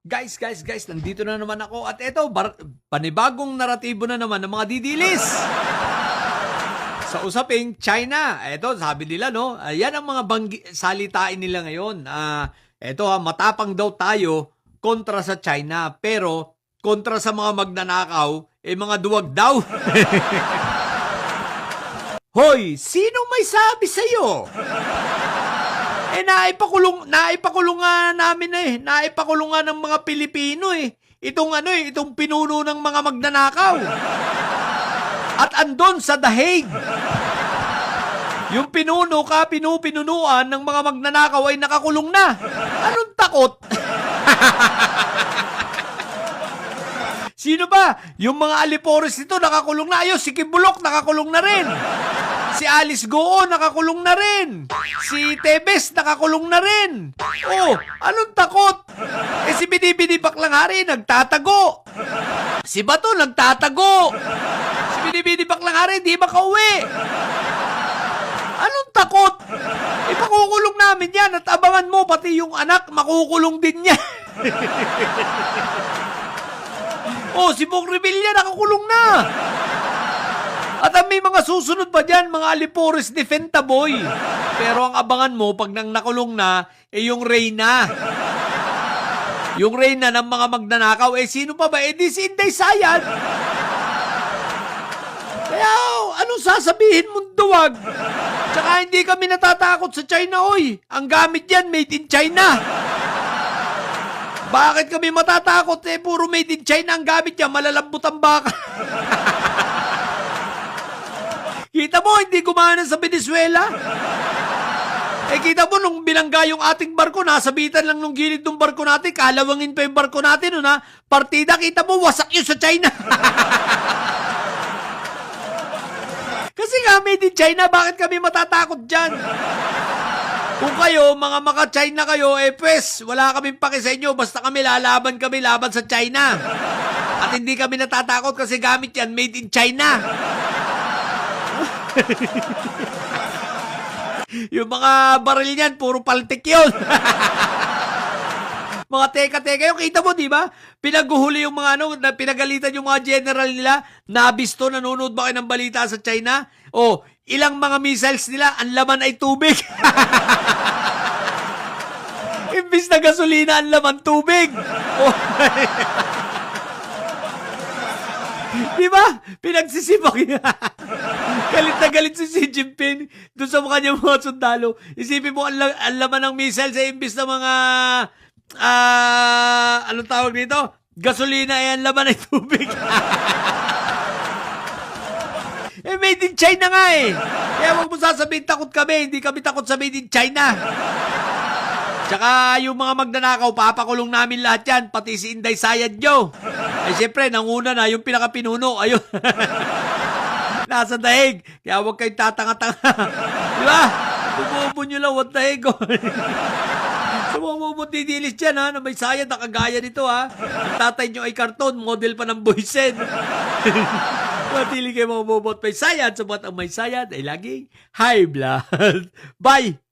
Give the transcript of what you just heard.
Guys, nandito na naman ako at eto, panibagong naratibo na naman ng mga didilis. Sa usaping China, eto sabi nila no, yan ang mga salitain nila ngayon. Eto matapang daw tayo kontra sa China, pero kontra sa mga magnanakaw, mga duwag daw. Hoy, sino may sabi sa'yo? Naipakulong nga namin naipakulong nga ng mga Pilipino itong pinuno ng mga magnanakaw. At andon sa The Hague. Yung pinunuan ng mga magnanakaw ay nakakulong na. Anong takot? Sino ba? Yung mga Alipores ito nakakulong na. Si Kibulok nakakulong na rin. Si Alice Goo nakakulong na rin. Si Tebes nakakulong na rin. Oh, anong takot? Si Binibini Baklangari nagtatago. Si Bato nagtatago. Si Binibini Baklangari hindi makauwi. Anong takot? Ipakukulong namin yan at abangan mo pati yung anak makukulong din niya. Si Bong Revilla nakakulong na. At may mga susunod pa dyan, mga Alipores de Fentaboy. Pero ang abangan mo, pag nang nakulong na, yung Reyna. Yung Reyna ng mga magnanakaw, sino pa ba? Di si Inday Sayad. Kaya, anong sasabihin mong duwag? Tsaka hindi kami natatakot sa China, oy. Ang gamit yan, made in China. Bakit kami matatakot? Puro made in China ang gamit yan, malalambot ang baka. Kita mo, hindi gumana sa Venezuela. Kita mo, nung bilangga yung ating barko, nasabitan lang nung gilid ng barko natin, kalawangin pa yung barko natin, partida, kita mo, wasak yun sa China. Kasi nga, made in China, bakit kami matatakot dyan? Kung kayo, mga maka-China kayo, pues, wala kaming paki sa inyo, basta kami laban sa China. At hindi kami natatakot kasi gamit yan, made in China. Yung mga baril niyan, puro paltik yun. Mga teka-teka yung kita mo, di ba? Pinaguhuli yung mga pinagalitan yung mga general nila. Nabisto, nanonood ba kayo ng balita sa China? Ilang mga missiles nila, ang laman ay tubig. Imbis na gasolina, ang laman tubig. Di ba? Pinagsisibak niya. Galit na galit si Xi Jinping doon sa kanyang mga sundalo. Isipin mo, ang laman ng missiles sa imbis na mga, anong tawag dito? Gasolina, ang laman ay tubig. Made in China nga Kaya huwag mo sasabihin takot kami. Hindi kami takot sa made in China. Tsaka yung mga magnanakaw, papakulong namin lahat yan. Pati si Inday Sayad nyo. Siyempre, nanguna na yung pinakapinuno. Ayun. Nasa dahig. Kaya huwag kayong tatanga-tanga. Di ba? Bumubo nyo lang, what the heck? So, mga didilis dyan, na may Sayad, nakagaya nito, Ang tatay nyo ay karton, model pa ng Boysen. Matili kayo mga bobot may Sayad. Sabat ang may Sayad ay laging high blood. Bye!